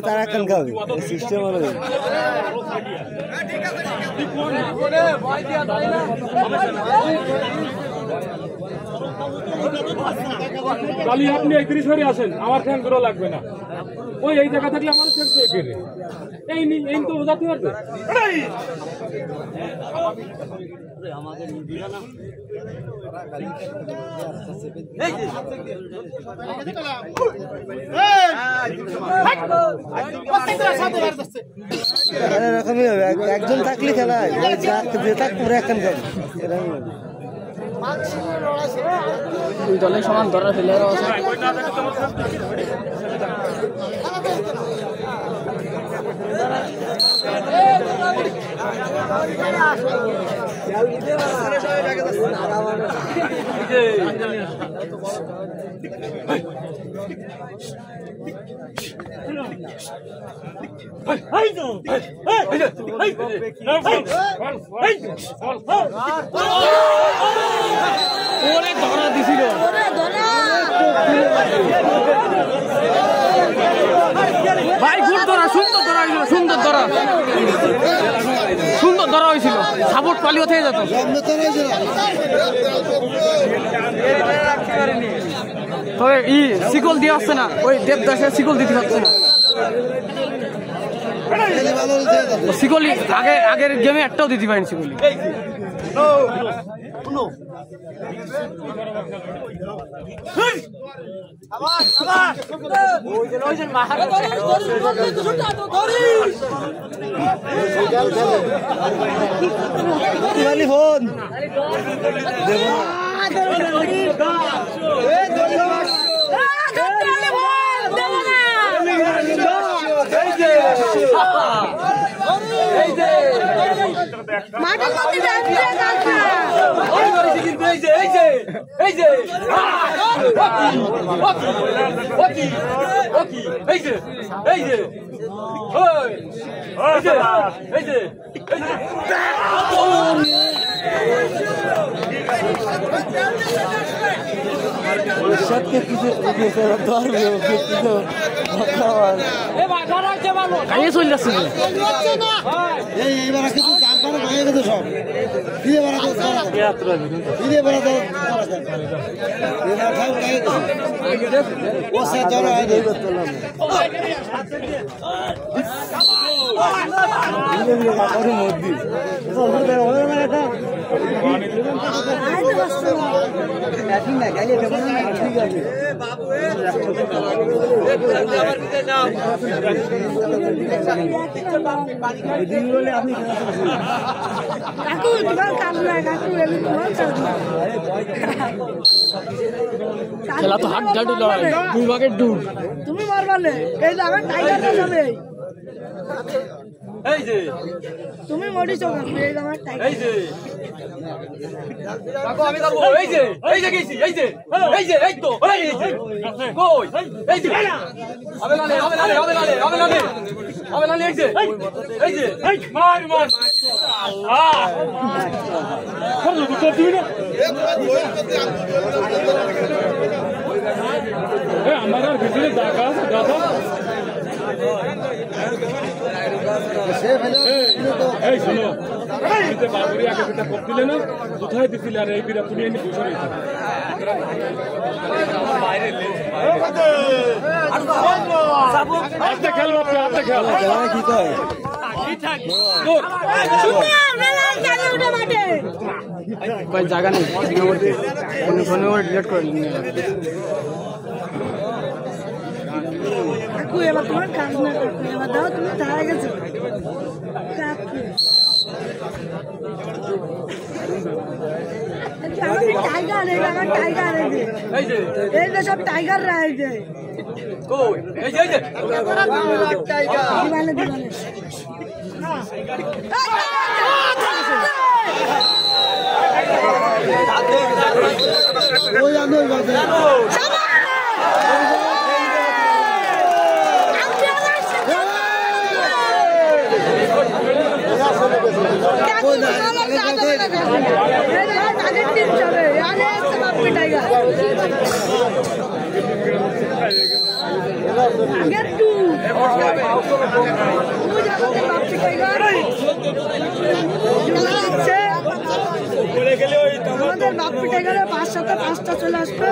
তারা এখন খাবে সিস্টেম কালি আপনি 31 করে আসেন, আমার ফ্যান করা লাগবে না। ওই এই জায়গা থাকলে আমার ফ্যান করে কেড়ে এই এই তো বোঝাতে পারবে। এরকমই হবে, একজন থাকলে খেলা যে থাক পুরো এখন খাবে। দুই দলে সমান ধরার প্লেয়ারও আছে। ধরা দিছিল ভাই, গুড ধরা, সুন্দর ধরা হয়েছিল, সুন্দর ধরা, সুন্দর ধরা হয়েছিল। সাপোর্ট পালিও থেকে যেত। তবে শিকল দিয়ে আসছে না, ওই দেবদাসের শিকল দিতে পারছে না। শিকলি আগের গেমে একটাও দিতে পারেন শিকলি। ফোন চলে যাচ্ছে খেলা তো হাট ডাডু লড়াই, দুই ভাগের ডুব। তুমি মারবালে এই যে আমার টাইগারটা যাবে, এই যে তুমি মরিছো এই যে আমার টাইগার, এই যে কাকু আমি করব, এই যে গেছি, এই যে এই তো এই যে কই, এই যে আবে লালে এই যে মার আল্লাহ করলো তো তুমি না। আমার আর ভিতরে দাগা এই শোনো, বাবুরি আগে যেটা করছিলে না, কোথায় দিছিলে? আর এই বিরা তুমি এনে বসে রয়েছে আস্তে খেল বাপরে, আস্তে খেল। কি কয় ভাই জায়গা নেই, ফোনে ডিলিট করে নিন। কাকু এবার তোমার কাজ না কাকু, এবার দাও, তুমি দাঁড়া গেছো কাকু। টাইগার এই যে সব টাইগার রা এই যে কই, এই যে দিবানে দিবানে আমাদের বাপ পিটে গেলে 5-7 5টা চলে আসবে।